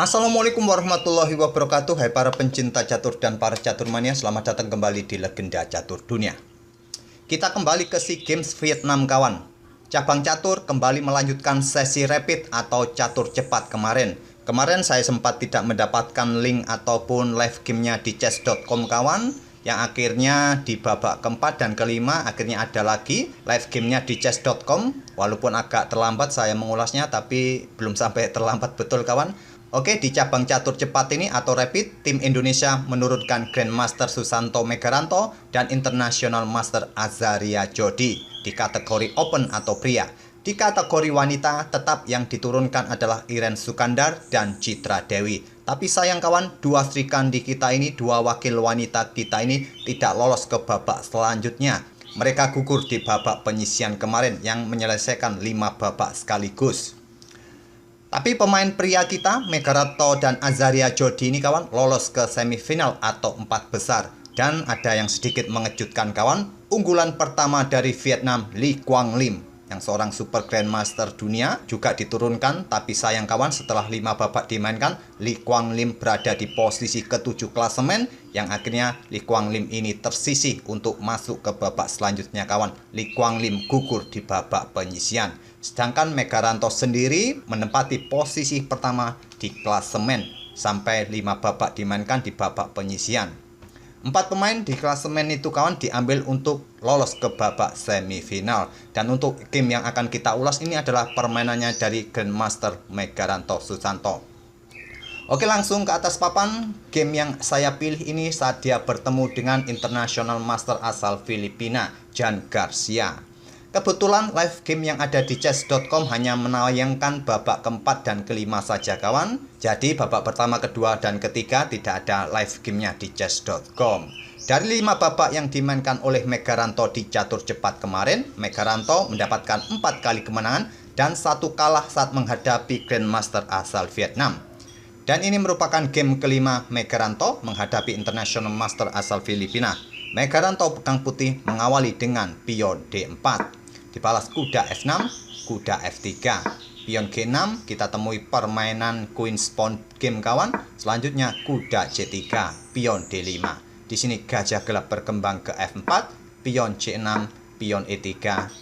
Assalamualaikum warahmatullahi wabarakatuh. Hai para pencinta catur dan para catur mania, selamat datang kembali di Legenda Catur Dunia. Kita kembali ke SEA Games Vietnam kawan. Cabang catur kembali melanjutkan sesi rapid atau catur cepat kemarin. Kemarin saya sempat tidak mendapatkan link ataupun live gamenya di chess.com kawan, yang akhirnya di babak keempat dan kelima akhirnya ada lagi live gamenya di chess.com. Walaupun agak terlambat saya mengulasnya, tapi belum sampai terlambat betul kawan. Oke, di cabang catur cepat ini atau rapid, tim Indonesia menurunkan Grandmaster Susanto Megaranto dan International Master Azaria Jodi di kategori open atau pria. Di kategori wanita, tetap yang diturunkan adalah Iren Sukandar dan Citra Dewi. Tapi sayang kawan, dua Sri Kandi kita ini, dua wakil wanita kita ini tidak lolos ke babak selanjutnya. Mereka gugur di babak penyisian kemarin yang menyelesaikan 5 babak sekaligus. Tapi pemain pria kita, Megaranto dan Azaria Jodi ini kawan, lolos ke semifinal atau 4 besar. Dan ada yang sedikit mengejutkan kawan, unggulan pertama dari Vietnam, Lee Quang Lim, yang seorang super grandmaster dunia, juga diturunkan. Tapi sayang kawan, setelah 5 babak dimainkan, Lee Quang Lim berada di posisi ke-7 klasemen, yang akhirnya Lee Quang Lim ini tersisih untuk masuk ke babak selanjutnya kawan. Lee Quang Lim gugur di babak penyisian. Sedangkan Megaranto sendiri menempati posisi pertama di klasemen sampai 5 babak dimainkan di babak penyisian. 4 pemain di klasemen itu kawan diambil untuk lolos ke babak semifinal. Dan untuk game yang akan kita ulas ini adalah permainannya dari Grandmaster Megaranto Susanto. Oke, langsung ke atas papan. Game yang saya pilih ini saat dia bertemu dengan International Master asal Filipina, Jan Garcia. Kebetulan live game yang ada di chess.com hanya menayangkan babak keempat dan kelima saja kawan. Jadi babak pertama, kedua, dan ketiga tidak ada live gamenya di chess.com. Dari 5 babak yang dimainkan oleh Megaranto di catur cepat kemarin, Megaranto mendapatkan 4 kali kemenangan dan 1 kalah saat menghadapi Grandmaster asal Vietnam. Dan ini merupakan game kelima Megaranto menghadapi International Master asal Filipina. Megaranto pegang putih mengawali dengan pion D4. Dibalas kuda F6, kuda F3, pion G6, kita temui permainan Queen's Pawn game kawan. Selanjutnya kuda C3, pion D5. Di sini gajah gelap berkembang ke F4, pion C6, pion E3,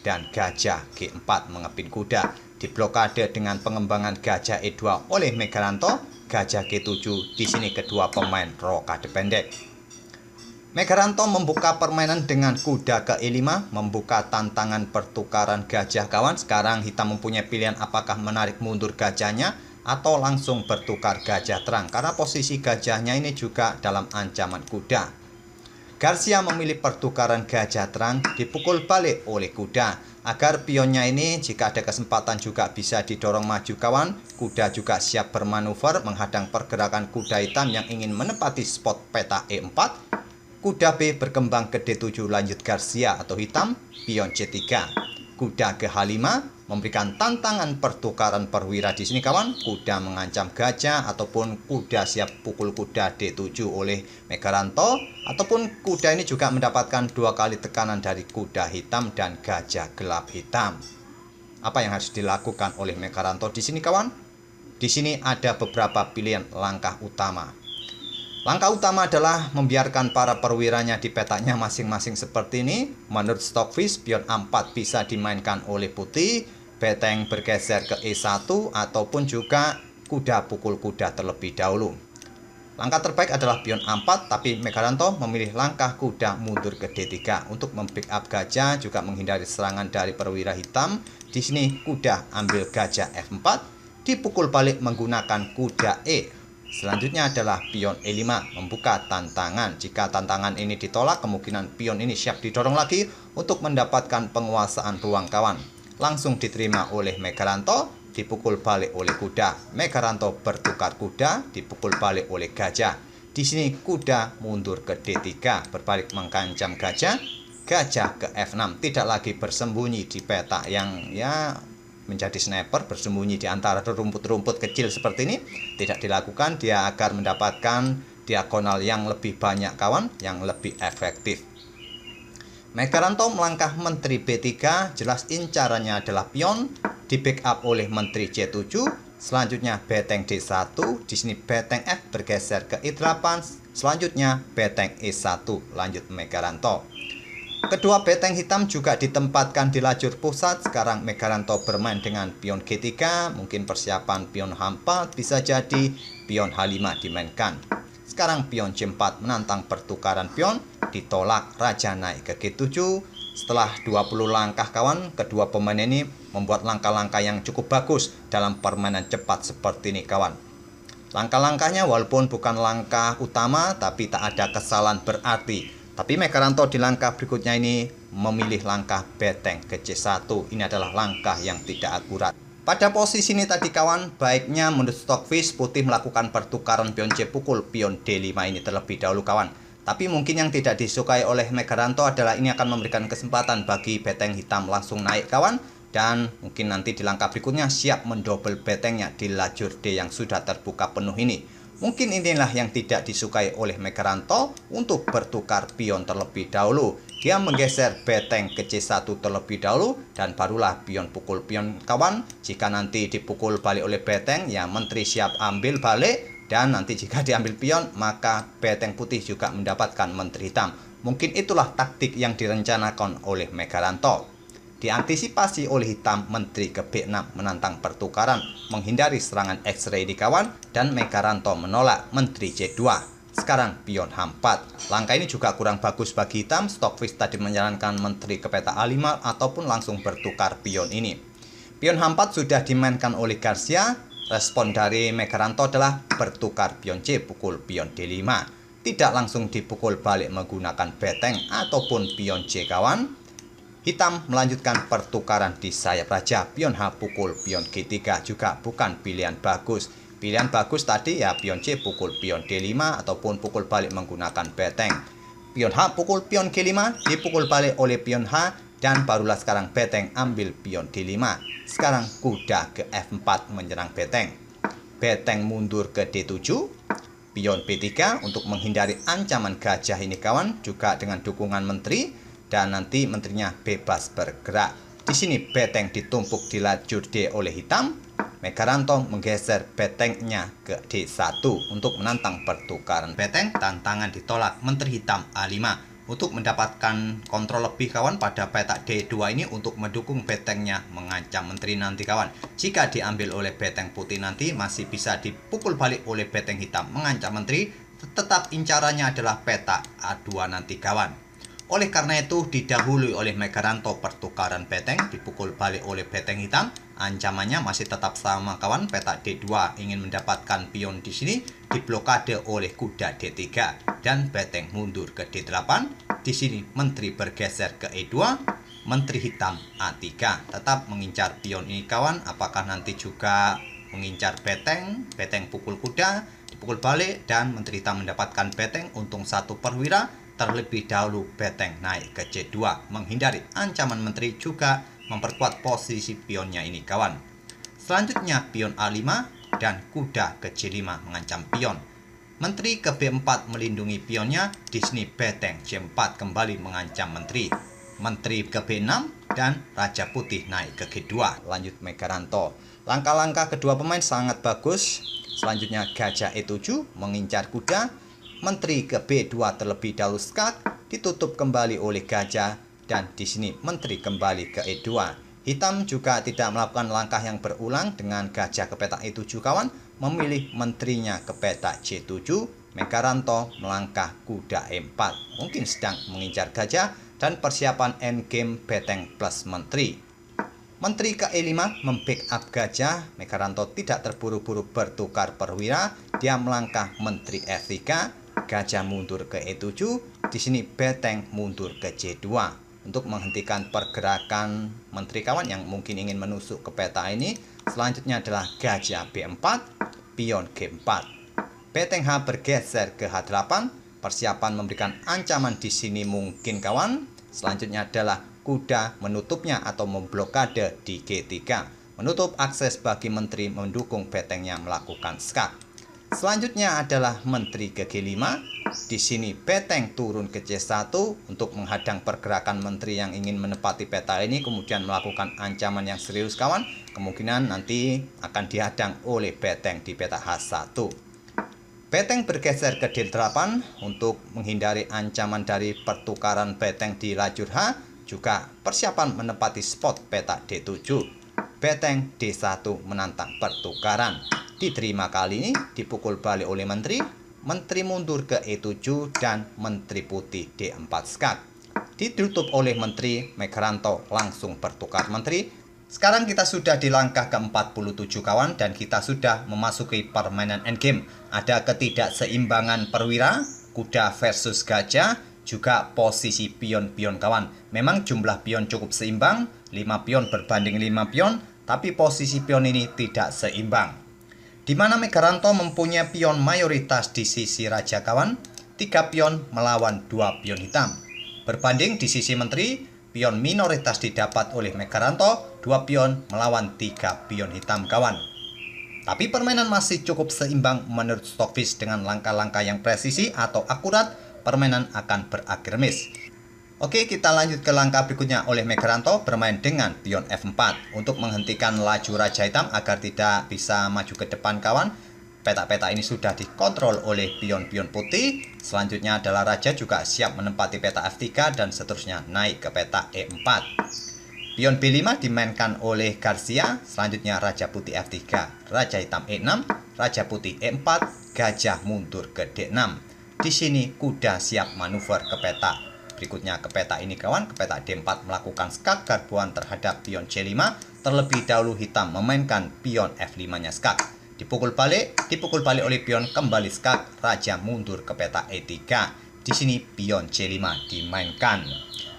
dan gajah G4 mengepin kuda. Diblokade dengan pengembangan gajah E2 oleh Megaranto, gajah G7. Di sini kedua pemain rokade pendek. Megaranto membuka permainan dengan kuda ke E5, membuka tantangan pertukaran gajah kawan. Sekarang hitam mempunyai pilihan apakah menarik mundur gajahnya atau langsung bertukar gajah terang, karena posisi gajahnya ini juga dalam ancaman kuda. Garcia memilih pertukaran gajah terang, dipukul balik oleh kuda agar pionnya ini jika ada kesempatan juga bisa didorong maju kawan. Kuda juga siap bermanuver menghadang pergerakan kuda hitam yang ingin menempati spot peta E4. Kuda B berkembang ke D7, lanjut Garcia atau hitam, pion C3. Kuda ke H5 memberikan tantangan pertukaran perwira di sini kawan. Kuda mengancam gajah ataupun kuda siap pukul kuda D7 oleh Megaranto, ataupun kuda ini juga mendapatkan 2 kali tekanan dari kuda hitam dan gajah gelap hitam. Apa yang harus dilakukan oleh Megaranto di sini kawan? Di sini ada beberapa pilihan langkah utama. Langkah utama adalah membiarkan para perwiranya di petanya masing-masing seperti ini. Menurut Stockfish, pion A4 bisa dimainkan oleh putih, beteng bergeser ke E1, ataupun juga kuda pukul kuda terlebih dahulu. Langkah terbaik adalah pion A4, tapi Megaranto memilih langkah kuda mundur ke D3 untuk membackup gajah, juga menghindari serangan dari perwira hitam. Di sini kuda ambil gajah F4, dipukul balik menggunakan kuda E. Selanjutnya adalah pion E5, membuka tantangan. Jika tantangan ini ditolak, kemungkinan pion ini siap didorong lagi untuk mendapatkan penguasaan ruang kawan. Langsung diterima oleh Megaranto, dipukul balik oleh kuda. Megaranto bertukar kuda, dipukul balik oleh gajah. Di sini kuda mundur ke D3, berbalik mengancam gajah. Gajah ke F6, tidak lagi bersembunyi di peta yang menjadi sniper, bersembunyi di antara rumput-rumput kecil seperti ini. Tidak dilakukan, dia agar mendapatkan diagonal yang lebih banyak kawan, yang lebih efektif. Megaranto melangkah menteri B3, jelas incarannya adalah pion, di backup oleh menteri C7. Selanjutnya beteng D1, di sini beteng F bergeser ke E8, selanjutnya beteng E1, lanjut Megaranto. Kedua beteng hitam juga ditempatkan di lajur pusat. Sekarang Megaranto bermain dengan pion G3, mungkin persiapan pion H4, bisa jadi pion H5 dimainkan. Sekarang pion C4 menantang pertukaran pion, ditolak, raja naik ke G7. Setelah 20 langkah kawan, kedua pemain ini membuat langkah-langkah yang cukup bagus dalam permainan cepat seperti ini kawan. Langkah-langkahnya walaupun bukan langkah utama, tapi tak ada kesalahan berarti. Tapi Megaranto di langkah berikutnya ini memilih langkah beteng ke C1. Ini adalah langkah yang tidak akurat. Pada posisi ini tadi kawan, baiknya menurut Stockfish putih melakukan pertukaran pion C pukul pion D5 ini terlebih dahulu kawan. Tapi mungkin yang tidak disukai oleh Megaranto adalah ini akan memberikan kesempatan bagi beteng hitam langsung naik kawan. Dan mungkin nanti di langkah berikutnya siap mendobel betengnya di lajur D yang sudah terbuka penuh ini. Mungkin inilah yang tidak disukai oleh Megaranto untuk bertukar pion terlebih dahulu. Dia menggeser beteng ke C1 terlebih dahulu dan barulah pion pukul pion kawan. Jika nanti dipukul balik oleh beteng, ya menteri siap ambil balik. Dan nanti jika diambil pion, maka beteng putih juga mendapatkan menteri hitam. Mungkin itulah taktik yang direncanakan oleh Megaranto. Diantisipasi oleh hitam, menteri ke B6 menantang pertukaran, menghindari serangan X-ray di kawan, dan Megaranto menolak menteri C2. Sekarang pion H4. Langkah ini juga kurang bagus bagi hitam. Stockfish tadi menyarankan menteri ke peta A5 ataupun langsung bertukar pion ini. Pion H4 sudah dimainkan oleh Garcia. Respon dari Megaranto adalah bertukar pion C pukul pion D5. Tidak langsung dipukul balik menggunakan beteng ataupun pion C kawan. Hitam melanjutkan pertukaran di sayap raja. Pion H pukul pion G3 juga bukan pilihan bagus. Pilihan bagus tadi ya pion C pukul pion D5 ataupun pukul balik menggunakan beteng. Pion H pukul pion G5 dipukul balik oleh pion H dan barulah sekarang beteng ambil pion D5. Sekarang kuda ke F4 menyerang beteng. Beteng mundur ke D7. Pion B3 untuk menghindari ancaman gajah ini kawan, juga dengan dukungan menteri. Dan nanti menterinya bebas bergerak. Di sini beteng ditumpuk di lajur D oleh hitam. Megaranto menggeser betengnya ke D1 untuk menantang pertukaran beteng. Tantangan ditolak, menteri hitam A5 untuk mendapatkan kontrol lebih kawan pada peta D2 ini untuk mendukung betengnya mengancam menteri nanti kawan. Jika diambil oleh beteng putih nanti masih bisa dipukul balik oleh beteng hitam mengancam menteri. Tetap incarannya adalah peta A2 nanti kawan. Oleh karena itu didahului oleh Megaranto pertukaran beteng dipukul balik oleh beteng hitam. Ancamannya masih tetap sama kawan. Peta D2 ingin mendapatkan pion di sini diblokade oleh kuda D3 dan beteng mundur ke D8. Di sini menteri bergeser ke E2. Menteri hitam A3 tetap mengincar pion ini kawan. Apakah nanti juga mengincar beteng? Beteng pukul kuda dipukul balik dan menteri hitam mendapatkan beteng untung 1 perwira. Terlebih dahulu beteng naik ke C2 menghindari ancaman menteri, juga memperkuat posisi pionnya ini kawan. Selanjutnya pion A5 dan kuda ke C5 mengancam pion. Menteri ke B4 melindungi pionnya. Di sini beteng C4 kembali mengancam menteri. Menteri ke B6 dan raja putih naik ke G2. Lanjut Megaranto. Langkah-langkah kedua pemain sangat bagus. Selanjutnya gajah E7 mengincar kuda. Menteri ke B2 terlebih dahulu skat, ditutup kembali oleh gajah, dan di sini menteri kembali ke E2. Hitam juga tidak melakukan langkah yang berulang dengan gajah ke peta E7 kawan, memilih menterinya ke peta C7. Megaranto melangkah kuda E4, mungkin sedang mengincar gajah dan persiapan endgame beteng plus menteri. Menteri ke E5 membackup gajah. Megaranto tidak terburu-buru bertukar perwira, dia melangkah menteri F3. Gajah mundur ke E7, di sini beteng mundur ke C2 untuk menghentikan pergerakan menteri kawan yang mungkin ingin menusuk ke peta ini. Selanjutnya adalah gajah B4, pion G4. Beteng H bergeser ke H8, persiapan memberikan ancaman di sini mungkin kawan. Selanjutnya adalah kuda menutupnya atau memblokade di G3, menutup akses bagi menteri mendukung betengnya melakukan skak. Selanjutnya adalah menteri ke G5, Di sini beteng turun ke C1 untuk menghadang pergerakan menteri yang ingin menempati peta ini, kemudian melakukan ancaman yang serius kawan. Kemungkinan nanti akan dihadang oleh beteng di peta H1. Beteng bergeser ke D8 untuk menghindari ancaman dari pertukaran beteng di lajur H, juga persiapan menempati spot peta D7. Beteng D1 menantang pertukaran. Diterima kali ini, dipukul balik oleh menteri. Menteri mundur ke E7 dan menteri putih D4 skak. Ditutup oleh menteri, Megaranto langsung bertukar menteri. Sekarang kita sudah di langkah ke-47 kawan, dan kita sudah memasuki permainan endgame. Ada ketidakseimbangan perwira, kuda versus gajah, juga posisi pion-pion kawan. Memang jumlah pion cukup seimbang, 5 pion berbanding 5 pion, tapi posisi pion ini tidak seimbang. Di mana Megaranto mempunyai pion mayoritas di sisi raja kawan, 3 pion melawan 2 pion hitam. Berbanding di sisi menteri, pion minoritas didapat oleh Megaranto, 2 pion melawan 3 pion hitam kawan. Tapi permainan masih cukup seimbang menurut Stockfish. Dengan langkah-langkah yang presisi atau akurat, permainan akan berakhir miss. Oke, kita lanjut ke langkah berikutnya. Oleh Megaranto bermain dengan pion F4 untuk menghentikan laju raja hitam agar tidak bisa maju ke depan kawan. Peta-peta ini sudah dikontrol oleh pion-pion putih. Selanjutnya adalah raja juga siap menempati peta F3 dan seterusnya naik ke peta E4. Pion B5 dimainkan oleh Garcia. Selanjutnya raja putih F3, raja hitam E6, raja putih E4, gajah mundur ke D6. Di sini kuda siap manuver ke peta berikutnya, ke peta ini kawan, ke peta D4 melakukan skak garbuan terhadap pion C5. Terlebih dahulu hitam memainkan pion F5-nya skak. Dipukul balik oleh pion, kembali skak, raja mundur ke peta E3. Di sini pion C5 dimainkan.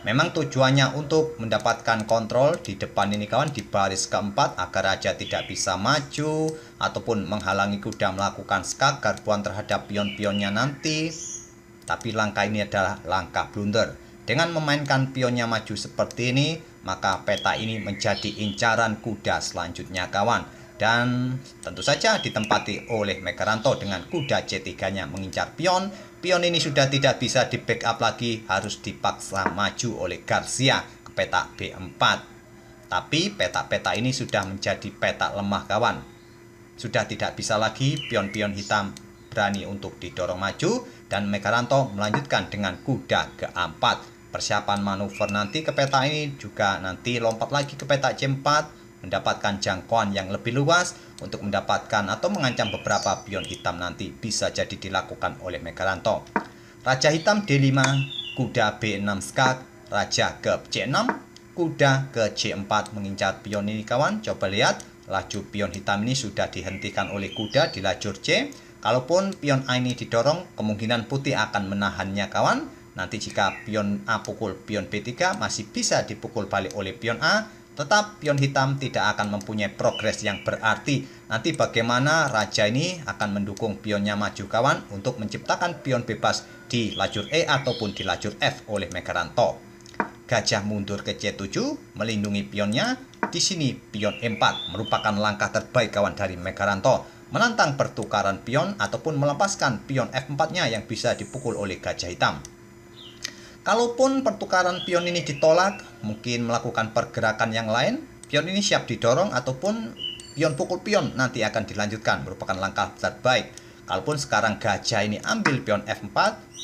Memang tujuannya untuk mendapatkan kontrol di depan ini kawan, di baris keempat, agar raja tidak bisa maju ataupun menghalangi kuda melakukan skak garbuan terhadap pion-pionnya nanti. Tapi langkah ini adalah langkah blunder. Dengan memainkan pionnya maju seperti ini, maka peta ini menjadi incaran kuda selanjutnya kawan. Dan tentu saja ditempati oleh Megaranto dengan kuda C3-nya mengincar pion. Pion ini sudah tidak bisa di backup lagi, harus dipaksa maju oleh Garcia ke peta B4. Tapi peta-peta ini sudah menjadi peta lemah kawan. Sudah tidak bisa lagi pion-pion hitam berani untuk didorong maju, dan Megaranto melanjutkan dengan kuda ke-4. Persiapan manuver nanti ke peta ini juga nanti lompat lagi ke peta C4, mendapatkan jangkauan yang lebih luas untuk mendapatkan atau mengancam beberapa pion hitam nanti bisa jadi dilakukan oleh Megaranto. Raja hitam D5, kuda B6 skak, raja ke C6, kuda ke C4 mengincar pion ini kawan. Coba lihat, laju pion hitam ini sudah dihentikan oleh kuda di lajur C. Kalaupun pion A ini didorong, kemungkinan putih akan menahannya kawan. Nanti jika pion A pukul pion B3, masih bisa dipukul balik oleh pion A. Tetap pion hitam tidak akan mempunyai progres yang berarti. Nanti bagaimana raja ini akan mendukung pionnya maju kawan untuk menciptakan pion bebas di lajur E ataupun di lajur F oleh Megaranto. Gajah mundur ke C7 melindungi pionnya. Di sini pion E4 merupakan langkah terbaik kawan dari Megaranto, menantang pertukaran pion ataupun melepaskan pion F4-nya yang bisa dipukul oleh gajah hitam. Kalaupun pertukaran pion ini ditolak, mungkin melakukan pergerakan yang lain, pion ini siap didorong ataupun pion pukul pion nanti akan dilanjutkan, merupakan langkah terbaik. Kalaupun sekarang gajah ini ambil pion F4,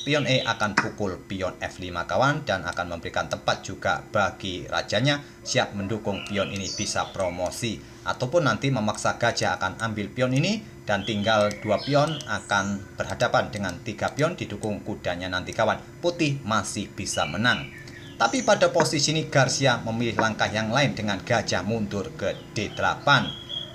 pion E akan pukul pion F5 kawan, dan akan memberikan tempat juga bagi rajanya siap mendukung pion ini bisa promosi. Ataupun nanti memaksa gajah akan ambil pion ini, dan tinggal 2 pion akan berhadapan dengan 3 pion didukung kudanya nanti kawan. Putih masih bisa menang. Tapi pada posisi ini Garcia memilih langkah yang lain dengan gajah mundur ke D8.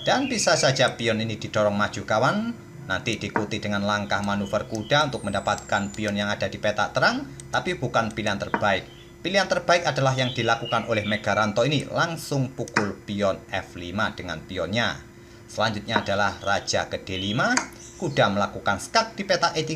Dan bisa saja pion ini didorong maju kawan, nanti diikuti dengan langkah manuver kuda untuk mendapatkan pion yang ada di peta terang, tapi bukan pilihan terbaik. Pilihan terbaik adalah yang dilakukan oleh Megaranto ini, langsung pukul pion F5 dengan pionnya. Selanjutnya adalah raja ke D5, kuda melakukan skak di peta E3,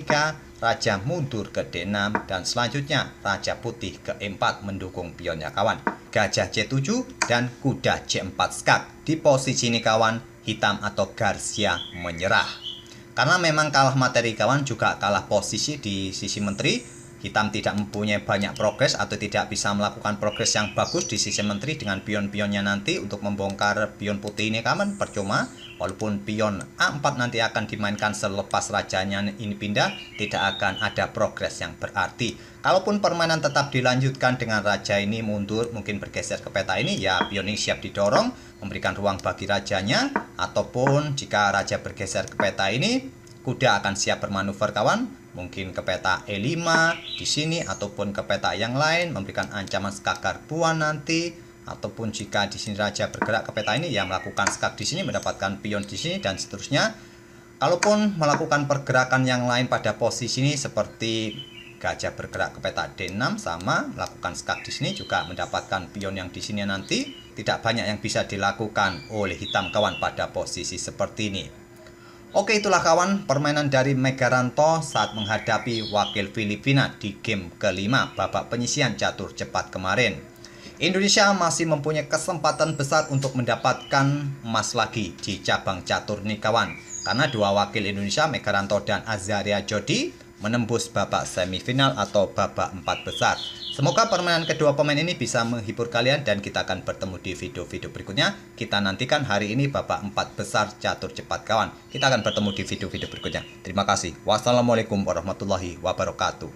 raja mundur ke D6, dan selanjutnya raja putih ke E4 mendukung pionnya kawan. Gajah C7 dan kuda C4 skak. Di posisi ini kawan, hitam atau Garcia menyerah. Karena memang kalah materi kawan, juga kalah posisi di sisi menteri. Hitam tidak mempunyai banyak progres atau tidak bisa melakukan progres yang bagus di sisi menteri dengan pion-pionnya nanti untuk membongkar pion putih ini kawan, percuma. Walaupun pion A4 nanti akan dimainkan selepas rajanya ini pindah, tidak akan ada progres yang berarti. Kalaupun permainan tetap dilanjutkan dengan raja ini mundur, mungkin bergeser ke peta ini, ya pion ini siap didorong, memberikan ruang bagi rajanya. Ataupun jika raja bergeser ke peta ini, kuda akan siap bermanuver kawan. Mungkin ke peta E5 di sini ataupun ke peta yang lain, memberikan ancaman skak garbuan nanti. Ataupun jika di sini raja bergerak ke peta ini, ya melakukan skak di sini, mendapatkan pion di sini dan seterusnya. Kalaupun melakukan pergerakan yang lain pada posisi ini seperti gajah bergerak ke peta D6, sama melakukan skak di sini juga mendapatkan pion yang di sini nanti. Tidak banyak yang bisa dilakukan oleh hitam kawan pada posisi seperti ini. Oke, itulah kawan permainan dari Megaranto saat menghadapi wakil Filipina di game kelima babak penyisihan catur cepat kemarin. Indonesia masih mempunyai kesempatan besar untuk mendapatkan emas lagi di cabang catur nih kawan. Karena dua wakil Indonesia, Megaranto dan Azaria Jodi, menembus babak semifinal atau babak 4 besar. Semoga permainan kedua pemain ini bisa menghibur kalian dan kita akan bertemu di video-video berikutnya. Kita nantikan hari ini babak 4 besar catur cepat kawan. Kita akan bertemu di video-video berikutnya. Terima kasih. Wassalamualaikum warahmatullahi wabarakatuh.